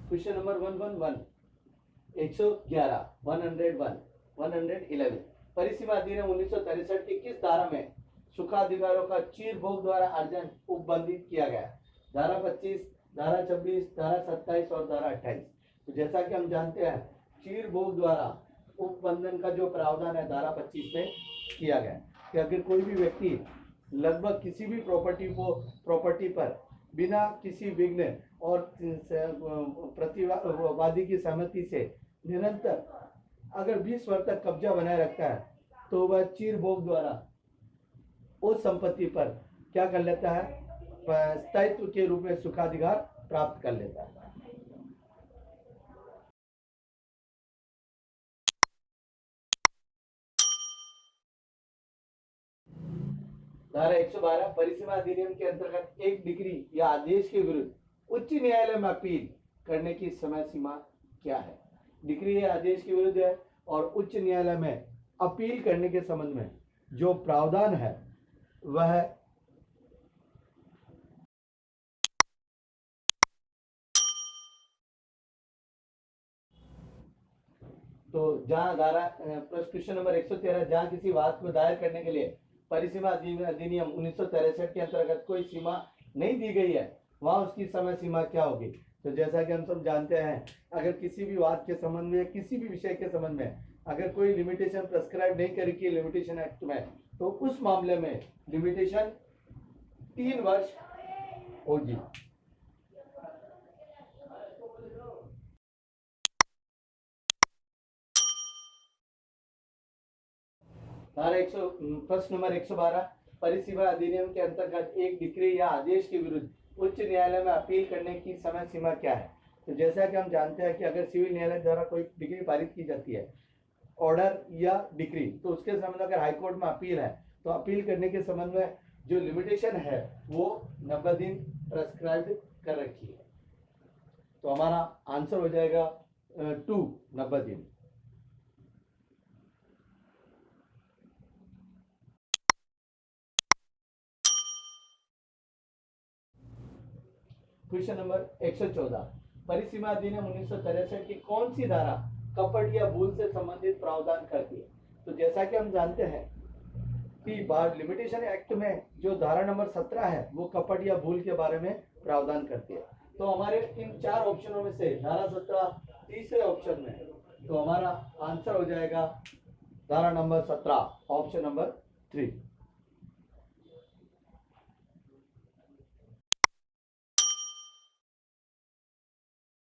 Question number 111 111 101 111 परिसीमा अधिनियम 1963 की किस धारा में सुखाधिकारों का चीर भोग द्वारा अर्जन उपबंधित किया गया? धारा 25, धारा 26, धारा 27 और धारा 28। तो जैसा कि हम जानते हैं चीर भोग द्वारा उपबंधन का जो प्रावधान है धारा 25 में किया गया कि अगर कोई भी व्यक्ति लगभग किसी भी प्रॉपर्टी पर बिना किसी विघ्न और प्रतिवादी की सहमति से निरंतर अगर 20 वर्ष तक कब्जा बनाए रखता है तो वह चीर भोग द्वारा उस संपत्ति पर क्या कर लेता है? स्थायित्व के रूप में सुखाधिकार प्राप्त कर लेता है। धारा 112 परिसीमा अधिनियम के अंतर्गत एक डिग्री या आदेश के विरुद्ध उच्च न्यायालय में अपील करने की समय सीमा क्या है? डिग्री या आदेश के विरुद्ध है और उच्च न्यायालय में अपील करने के संबंध में जो प्रावधान है वह तो जहां धारा क्वेश्चन नंबर 113 जहां किसी वाद को दायर करने के लिए परिसीमा अधिनियम 1963 के अंतर्गत कोई सीमा नहीं दी गई है वहां उसकी समय सीमा क्या होगी? तो जैसा कि हम सब जानते हैं अगर किसी भी वाद के संबंध में किसी भी विषय के संबंध में अगर कोई लिमिटेशन प्रेस्क्राइब नहीं करी की लिमिटेशन एक्ट में तो उस मामले में लिमिटेशन 3 वर्ष होगी। प्रश्न नंबर 112 परिसीमा अधिनियम के अंतर्गत एक डिक्री या आदेश के विरुद्ध उच्च न्यायालय में अपील करने की समय सीमा क्या है? तो जैसा कि हम जानते हैं कि अगर सिविल न्यायालय द्वारा कोई डिक्री पारित की जाती है ऑर्डर या डिक्री तो उसके संबंध में अगर हाईकोर्ट में अपील है तो अपील करने के संबंध में जो लिमिटेशन है वो 90 दिन प्रेस्क्राइब कर रखी है। तो हमारा आंसर हो जाएगा 2 90 दिन। क्वेश्चन नंबर 114 परिसीमा अधिनियम 1963 की कौन सी धारा कपट या भूल से संबंधित प्रावधान करती है? तो जैसा कि हम जानते हैं कि लिमिटेशन एक्ट में जो धारा नंबर 17 है वो कपट या भूल के बारे में प्रावधान करती है। तो हमारे इन 4 ऑप्शनों में से धारा 17 तीसरे ऑप्शन में, तो हमारा आंसर हो जाएगा धारा नंबर 17 ऑप्शन नंबर 3।